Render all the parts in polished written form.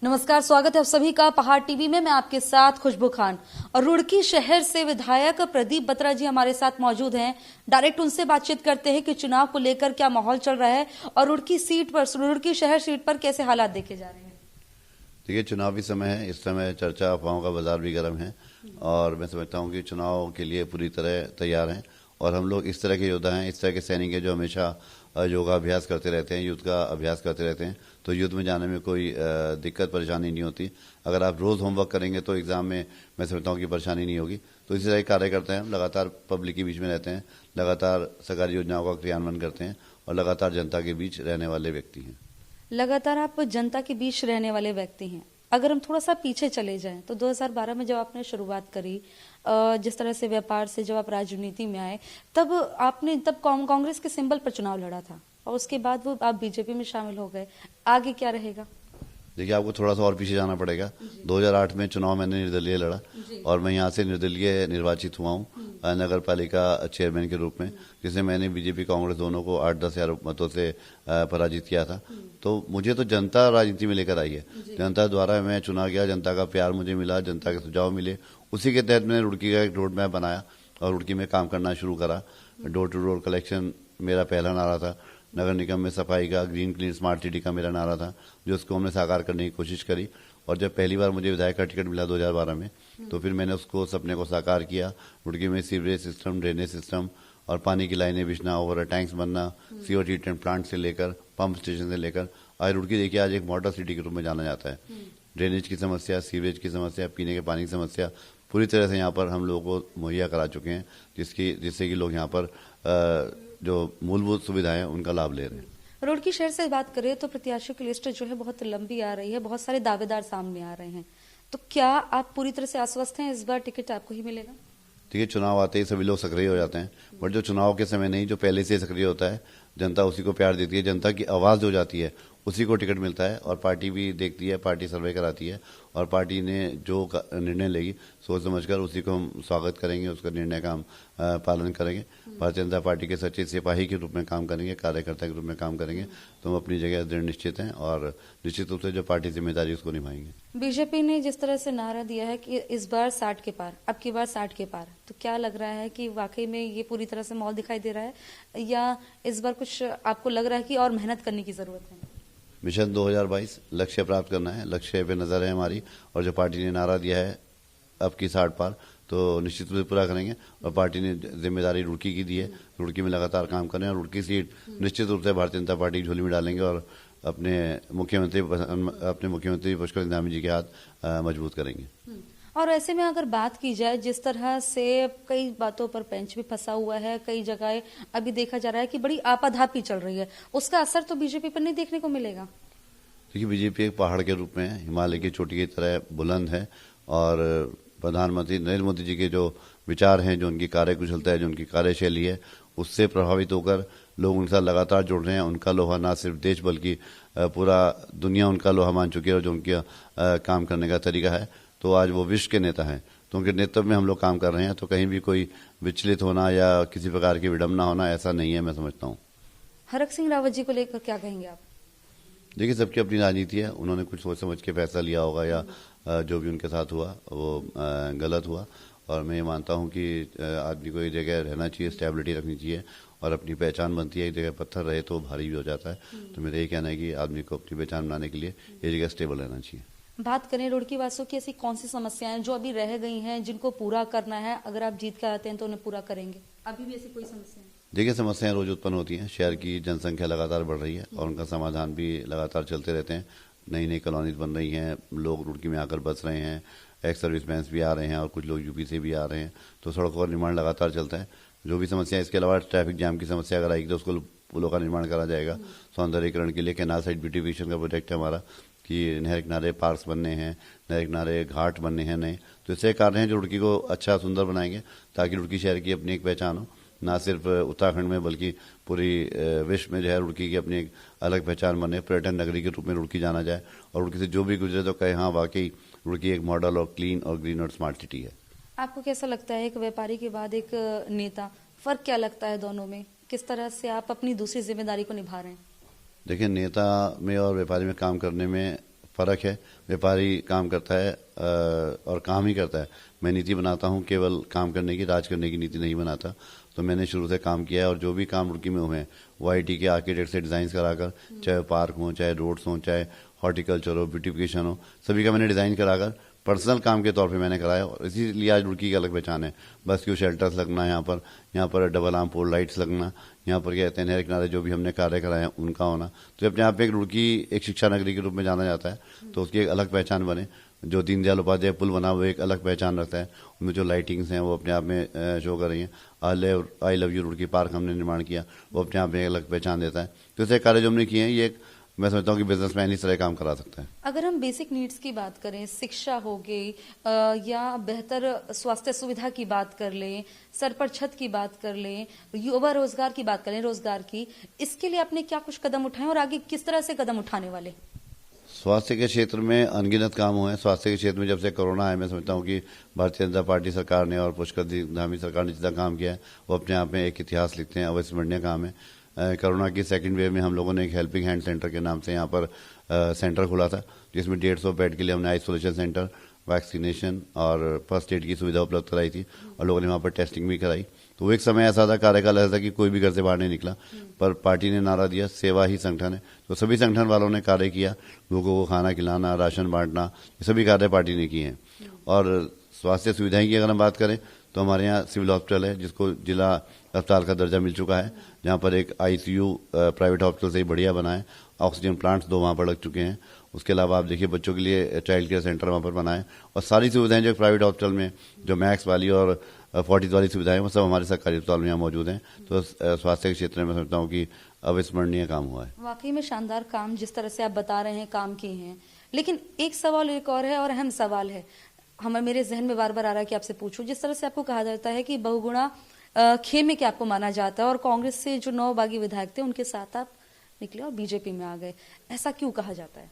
नमस्कार, स्वागत है आप सभी का पहाड़ टीवी में। मैं आपके साथ खुशबू खान और रुड़की शहर से विधायक प्रदीप बत्रा जी हमारे साथ मौजूद हैं। डायरेक्ट उनसे बातचीत करते हैं कि चुनाव को लेकर क्या माहौल चल रहा है और रुड़की शहर सीट पर कैसे हालात देखे जा रहे हैं। देखिए, चुनावी समय है, इस समय चर्चा अफवाहों का बाजार भी गर्म है और मैं समझता हूँ कि चुनाव के लिए पूरी तरह तैयार हैं और हम लोग इस तरह के योद्धा हैं, इस तरह के सैनिक हैं जो हमेशा योगाभ्यास करते रहते हैं, युद्ध का अभ्यास करते रहते हैं। तो युद्ध में जाने में कोई दिक्कत परेशानी नहीं होती। अगर आप रोज़ होमवर्क करेंगे तो एग्ज़ाम में मैं समझता हूँ कि परेशानी नहीं होगी। तो इसी तरह के कार्य करते हैं, लगातार पब्लिक के बीच में रहते हैं, लगातार सरकारी योजनाओं का क्रियान्वयन करते हैं और लगातार जनता के बीच रहने वाले व्यक्ति हैं। लगातार आप जनता के बीच रहने वाले व्यक्ति हैं। अगर हम थोड़ा सा पीछे चले जाएं तो 2012 में जब आपने शुरुआत करी, जिस तरह से व्यापार से जब आप राजनीति में आए, तब आपने कांग्रेस के सिंबल पर चुनाव लड़ा था और उसके बाद वो आप बीजेपी में शामिल हो गए। आगे क्या रहेगा? देखिए, आपको थोड़ा सा और पीछे जाना पड़ेगा। 2008 में चुनाव मैंने निर्दलीय लड़ा और मैं यहाँ से निर्दलीय निर्वाचित हुआ हूँ नगर पालिका चेयरमैन के रूप में, जिसे मैंने बीजेपी कांग्रेस दोनों को 8-10 हजार मतों से पराजित किया था। तो मुझे तो जनता राजनीति में लेकर आई है, जनता द्वारा मैं चुना गया, जनता का प्यार मुझे मिला, जनता के सुझाव मिले, उसी के तहत मैंने रुड़की का एक रोड मैप बनाया और रुड़की में काम करना शुरू करा। डोर टू डोर कलेक्शन मेरा पहला नारा था, नगर निगम में सफाई का, ग्रीन क्लीन स्मार्ट सिटी का मेरा नारा था, जो उसको हमने साकार करने की कोशिश करी। और जब पहली बार मुझे विधायक का टिकट मिला 2012 में, तो फिर मैंने उसको सपने को साकार किया। रुड़की में सीवरेज सिस्टम, ड्रेनेज सिस्टम और पानी की लाइनें बिछना, ओवर टैंक्स बनना, सीवर ट्रीटमेंट प्लांट से लेकर पंप स्टेशन से लेकर आज रुड़की देखिए आज एक मॉडल सिटी के रूप में जाना जाता है। ड्रेनेज की समस्या, सीवरेज की समस्या, पीने के पानी की समस्या पूरी तरह से यहाँ पर हम लोगों को मुहैया करा चुके हैं, जिससे कि लोग यहाँ पर जो मूलभूत सुविधाएं हैं उनका लाभ ले रहे हैं। रुड़की शहर से बात करें तो प्रत्याशियों की लिस्ट जो है बहुत लंबी आ रही है, बहुत सारे दावेदार सामने आ रहे हैं। तो क्या आप पूरी तरह से आश्वस्त हैं इस बार टिकट आपको ही मिलेगा? देखिए, चुनाव आते ही सभी लोग सक्रिय हो जाते हैं, बट जो चुनाव के समय नहीं, जो पहले से सक्रिय होता है, जनता उसी को प्यार देती है, जनता की आवाज़ जो जाती है उसी को टिकट मिलता है। और पार्टी भी देखती है, पार्टी सर्वे कराती है और पार्टी ने जो निर्णय लेगी सोच समझकर उसी को हम स्वागत करेंगे, उसका निर्णय का हम पालन करेंगे। भारतीय जनता पार्टी के सच्चे सिपाही के रूप में काम करेंगे, कार्यकर्ता के रूप में काम करेंगे। तो हम अपनी जगह दृढ़ निश्चित हैं और निश्चित रूप से जो पार्टी जिम्मेदारी उसको निभाएंगे। बीजेपी ने जिस तरह से नारा दिया है कि इस बार 60 के पार, अब की बार 60 के पार, तो क्या लग रहा है कि वाकई में ये पूरी तरह से माहौल दिखाई दे रहा है या इस बार कुछ आपको लग रहा है कि और मेहनत करने की जरूरत है? मिशन 2022 लक्ष्य प्राप्त करना है, लक्ष्य पे नजर है हमारी और जो पार्टी ने नारा दिया है अब की 60 पार, तो निश्चित रूप से पूरा करेंगे। और पार्टी ने जिम्मेदारी रुड़की की दी है, रुड़की में लगातार काम करें और रुड़की सीट निश्चित रूप से भारतीय जनता पार्टी की झोली में डालेंगे और अपने मुख्यमंत्री पुष्कर इंदामी जी के हाथ मजबूत करेंगे। और ऐसे में अगर बात की जाए, जिस तरह से कई बातों पर पेंच भी फंसा हुआ है, कई जगह अभी देखा जा रहा है कि बड़ी आपाधापी चल रही है, उसका असर तो बीजेपी पर नहीं देखने को मिलेगा? देखिए, बीजेपी एक पहाड़ के रूप में है, हिमालय की चोटी की तरह बुलंद है और प्रधानमंत्री नरेंद्र मोदी जी के जो विचार हैं, जो उनकी कार्यकुशलता है, जो उनकी कार्यशैली है, उससे प्रभावित होकर लोग उनके साथ लगातार जुड़ रहे हैं। उनका लोहा ना सिर्फ देश बल्कि पूरा दुनिया उनका लोहा मान चुकी है और जो उनका काम करने का तरीका है, तो आज वो विश्व के नेता हैं। तो उनके नेतृत्व में हम लोग काम कर रहे हैं, तो कहीं भी कोई विचलित होना या किसी प्रकार की विडंबना होना ऐसा नहीं है, मैं समझता हूँ। हरक सिंह रावत जी को लेकर क्या कहेंगे आप? देखिए, सबकी अपनी राजनीति है, उन्होंने कुछ सोच समझ के फैसला लिया होगा या जो भी उनके साथ हुआ वो गलत हुआ। और मैं ये मानता हूँ कि आदमी को एक जगह रहना चाहिए, स्टेबिलिटी रखनी चाहिए और अपनी पहचान बनती है। एक जगह पत्थर रहे तो भारी भी हो जाता है। तो मेरा ये कहना है कि आदमी को अपनी पहचान बनाने के लिए ये जगह स्टेबल रहना चाहिए। बात करें रुड़की वासियों की, ऐसी कौन सी समस्याएं जो अभी रह गई हैं जिनको पूरा करना है, अगर आप जीत कर आते हैं तो उन्हें पूरा करेंगे? अभी भी ऐसी कोई समस्या है? देखिए, समस्याएं रोज उत्पन्न होती हैं, शहर की जनसंख्या लगातार बढ़ रही है और उनका समाधान भी लगातार चलते रहते हैं। नई नई कॉलोनीज बन रही हैं, लोग रुड़की में आकर बस रहे हैं, एक्स सर्विसमैन भी आ रहे हैं और कुछ लोग यूपी से भी आ रहे हैं, तो सड़कों का निर्माण लगातार चलता है। जो भी समस्या, इसके अलावा ट्रैफिक जाम की समस्या अगर आएगी तो उसको पुलों का निर्माण करा जाएगा। सौंदर्यीकरण के लिए कैनाल साइड ब्यूटिफिकेशन का प्रोजेक्ट है हमारा कि नहर किनारे पार्क्स बनने हैं, नहर किनारे घाट बनने हैं नए। तो इससे कार्य हैं जो रुड़की को अच्छा सुंदर बनाएंगे ताकि रुड़की शहर की अपनी एक पहचान हो, ना सिर्फ उत्तराखंड में बल्कि पूरी विश्व में जो है रुड़की की अपनी एक अलग पहचान बने, पर्यटन नगरी के रूप में रुड़की जाना जाए और रुड़की से जो भी गुजरे तो कहे हाँ वाकई रुड़की एक मॉडल और क्लीन और ग्रीन और स्मार्ट सिटी है। आपको कैसा लगता है, एक व्यापारी के बाद एक नेता, फर्क क्या लगता है दोनों में? किस तरह से आप अपनी दूसरी जिम्मेदारी को निभा रहे हैं? देखिए, नेता में और व्यापारी में काम करने में फ़र्क है। व्यापारी काम करता है और काम ही करता है। मैं नीति बनाता हूँ केवल काम करने की, राज करने की नीति नहीं बनाता। तो मैंने शुरू से काम किया है और जो भी काम रुड़की में हुए हैं वो IT के आर्किटेक्ट से डिज़ाइन कराकर, चाहे पार्क हो, चाहे रोड्स हों, चाहे हॉर्टिकल्चर हो, ब्यूटिफिकेशन हो, सभी का मैंने डिज़ाइन कराकर पर्सनल काम के तौर पे मैंने कराया। और इसीलिए आज रुड़की की अलग पहचान है। बस क्यों शेल्टर्स लगना, यहाँ पर डबल आर्म पोल लाइट्स लगना, यहाँ पर क्या कहते हैं नहर किनारे जो भी हमने कार्य कराए हैं उनका होना, तो अपने आप में एक रुड़की एक शिक्षा नगरी के रूप में जाना जाता है। तो उसकी एक अलग पहचान बने। जो दीनदयाल उपाध्याय पुल बना वो एक अलग पहचान रखता है। उनमें जो लाइटिंग्स हैं वो अपने आप में शो कर रही हैं। I love you Roorkee park हमने निर्माण किया, वो अपने आप में एक अलग पहचान देता है। तो ऐसे कार्य जो हमने किए हैं ये एक, मैं समझता हूँ कि बिजनेसमैन इस तरह काम करा सकता है। अगर हम बेसिक नीड्स की बात करें, शिक्षा हो गई या बेहतर स्वास्थ्य सुविधा की बात कर लें, सर पर छत की बात कर लें, युवा रोजगार की बात करें, रोजगार की, इसके लिए आपने क्या कुछ कदम उठाए और आगे किस तरह से कदम उठाने वाले? स्वास्थ्य के क्षेत्र में अनगिनत काम हुए हैं। स्वास्थ्य के क्षेत्र में जब से कोरोना आया, मैं समझता हूँ कि भारतीय जनता पार्टी सरकार ने और पुष्कर धामी सरकार ने जितना काम किया है वो अपने आप में एक इतिहास लिखते हैं, अविस्मरणीय काम है। कोरोना की सेकंड वेव में हम लोगों ने एक हेल्पिंग हैंड सेंटर के नाम से यहाँ पर सेंटर खोला था, जिसमें 150 बेड के लिए हमने आइसोलेशन सेंटर, वैक्सीनेशन और फर्स्ट एड की सुविधा उपलब्ध कराई थी और लोगों ने वहाँ पर टेस्टिंग भी कराई। तो वो एक समय ऐसा था, कार्यकाल ऐसा था कि कोई भी घर से बाहर नहीं निकला, पर पार्टी ने नारा दिया सेवा ही संगठन है। तो सभी संगठन वालों ने कार्य किया, लोगों को खाना खिलाना, राशन बांटना, ये सभी कार्य पार्टी ने किए हैं। और स्वास्थ्य सुविधाएं की अगर हम बात करें तो हमारे यहाँ सिविल हॉस्पिटल है जिसको जिला अस्पताल का दर्जा मिल चुका है, जहाँ पर एक ICU प्राइवेट हॉस्पिटल से ही बढ़िया बना है। ऑक्सीजन प्लांट्स 2 वहाँ पर लग चुके हैं। उसके अलावा आप देखिए बच्चों के लिए चाइल्ड केयर सेंटर वहाँ पर बनाए और सारी सुविधाएं जो प्राइवेट हॉस्पिटल में जो मैक्स वाली और 40 वाली सुविधाएं वो सब हमारे सरकारी अस्पताल में यहाँ मौजूद हैं। तो स्वास्थ्य के क्षेत्र में मैं समझता हूँ कि अविस्मरणीय काम हुआ है। वाकई में शानदार काम जिस तरह से आप बता रहे हैं काम किए हैं। लेकिन एक सवाल एक और है और अहम सवाल है, मेरे जहन में बार बार आ रहा है कि आपसे पूछूं। जिस तरह से आपको कहा जाता है कि बहुगुणा खेमे के आपको माना जाता है और कांग्रेस से जो 9 बागी विधायक थे उनके साथ आप निकले और बीजेपी में आ गए, ऐसा क्यों कहा जाता है?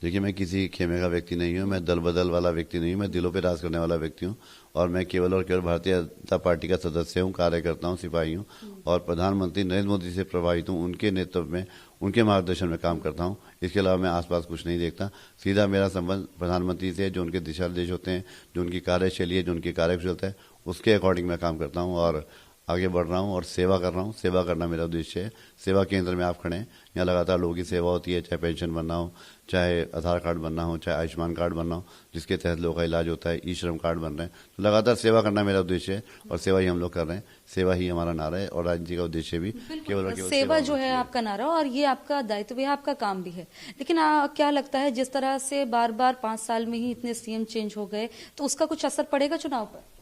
देखिए, मैं किसी खेमे का व्यक्ति नहीं हूँ, मैं दल बदल वाला व्यक्ति नहीं हूँ, मैं दिलों पे राज करने वाला व्यक्ति हूँ। और मैं केवल और केवल भारतीय जनता पार्टी का सदस्य हूँ, कार्यकर्ता हूँ, सिपाही हूँ और प्रधानमंत्री नरेंद्र मोदी से प्रभावित हूँ। उनके नेतृत्व में, उनके मार्गदर्शन में काम करता हूँ। इसके अलावा मैं आसपास कुछ नहीं देखता। सीधा मेरा संबंध प्रधानमंत्री से, जो उनके दिशा निर्देश होते हैं, जो उनकी कार्यशैली है, जो उनकी कार्यकुशलता है, उसके अकॉर्डिंग मैं काम करता हूँ और आगे बढ़ रहा हूँ और सेवा कर रहा हूँ। सेवा करना मेरा उद्देश्य है। सेवा केंद्र में आप खड़े हैं, यहाँ लगातार लोगों की सेवा होती है, चाहे पेंशन बनना हो, चाहे आधार कार्ड बनना हो, चाहे आयुष्मान कार्ड बनना हो, जिसके तहत लोगों का इलाज होता है, ई-श्रम कार्ड बन रहे हैं। तो लगातार सेवा करना मेरा उद्देश्य है और सेवा ही हम लोग कर रहे हैं। सेवा ही हमारा नारा है और राजनीति का उद्देश्य भी केवल और केवल सेवा जो है आपका नारा और ये आपका दायित्व है, आपका काम भी है। लेकिन क्या लगता है जिस तरह से बार बार 5 साल में ही इतने CM चेंज हो गए, तो उसका कुछ असर पड़ेगा चुनाव पर?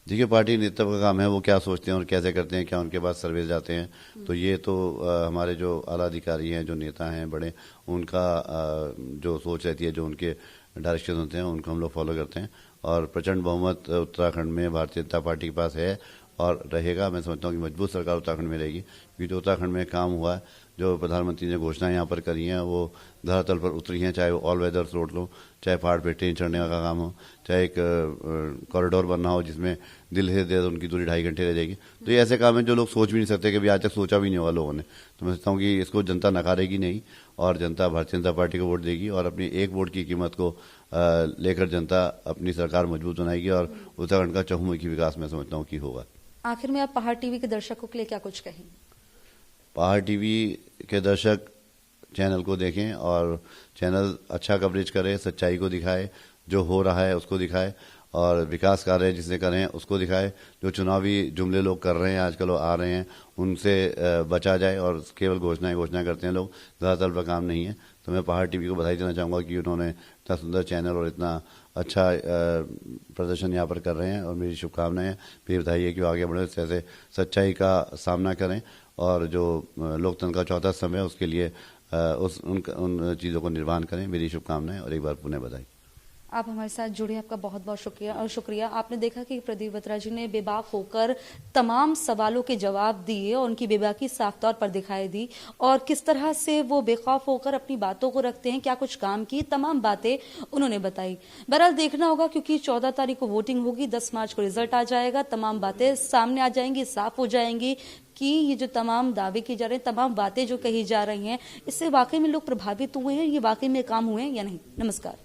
देखिए, पार्टी नेतृत्व का काम है, वो क्या सोचते हैं और कैसे करते हैं, क्या उनके पास सर्वे जाते हैं। तो ये तो हमारे जो आला अधिकारी हैं, जो नेता हैं बड़े, उनका जो सोच रहती है, जो उनके डायरेक्शन होते हैं, उनको हम लोग फॉलो करते हैं। और प्रचंड बहुमत उत्तराखंड में भारतीय जनता पार्टी के पास है और रहेगा। मैं समझता हूँ कि मजबूत सरकार उत्तराखंड में रहेगी, क्योंकि जो उत्तराखंड में काम हुआ है, जो प्रधानमंत्री ने घोषणाएं यहाँ पर करी हैं, वो धरातल पर उतरी हैं। चाहे वो ऑल वेदर रोड हो, चाहे पहाड़ पे ट्रेन चढ़ने का काम हो, चाहे एक कॉरिडोर बनना हो जिसमें दिल्ली से देहरादून की दूरी 2.5 घंटे रह जाएगी। तो ये ऐसे काम है जो लोग सोच भी नहीं सकते, कि आज तक सोचा भी नहीं होगा लोगों ने। तो मैं समझता हूँ कि इसको जनता नकारेगी नहीं और जनता भारतीय जनता पार्टी को वोट देगी और अपनी एक वोट की कीमत को लेकर जनता अपनी सरकार मजबूत बनाएगी और उत्तराखंड का चहुमुखी विकास मैं समझता हूँ कि होगा। आखिर में आप पहाड़ टीवी के दर्शकों के लिए क्या कुछ कहेंगे? पहाड़ टीवी के दर्शक चैनल को देखें और चैनल अच्छा कवरेज करे, सच्चाई को दिखाए, जो हो रहा है उसको दिखाए और विकास कार्य जिसने करे हैं उसको दिखाए। जो चुनावी जुमले लोग कर रहे हैं आजकल, वो आ रहे हैं, उनसे बचा जाए और केवल घोषणा करते हैं लोग, धरातल पर काम नहीं है। तो मैं पहाड़ टीवी को बधाई देना चाहूँगा कि उन्होंने इतना सुंदर चैनल और इतना अच्छा प्रदर्शन यहाँ पर कर रहे हैं और मेरी शुभकामनाएं हैं। मेरी बधाई है कि वो आगे बढ़े, ऐसे सच्चाई का सामना करें और जो लोकतंत्र का चौथा स्तंभ है उसके लिए उन चीज़ों को निर्माण करें। मेरी शुभकामनाएं और एक बार पुनः बधाई। आप हमारे साथ जुड़े, आपका बहुत बहुत शुक्रिया। और शुक्रिया। आपने देखा कि प्रदीप बत्रा जी ने बेबाक होकर तमाम सवालों के जवाब दिए और उनकी बेबाकी साफ तौर पर दिखाई दी, और किस तरह से वो बेखौफ होकर अपनी बातों को रखते हैं, क्या कुछ काम की, तमाम बातें उन्होंने बताई। बहरहाल देखना होगा, क्योंकि 14 तारीख को वोटिंग होगी, 10 मार्च को रिजल्ट आ जाएगा, तमाम बातें सामने आ जाएंगी, साफ हो जाएंगी कि ये जो तमाम दावे किए जा रहे हैं, तमाम बातें जो कही जा रही हैं, इससे वाकई में लोग प्रभावित हुए हैं, ये वाकई में काम हुए हैं या नहीं। नमस्कार।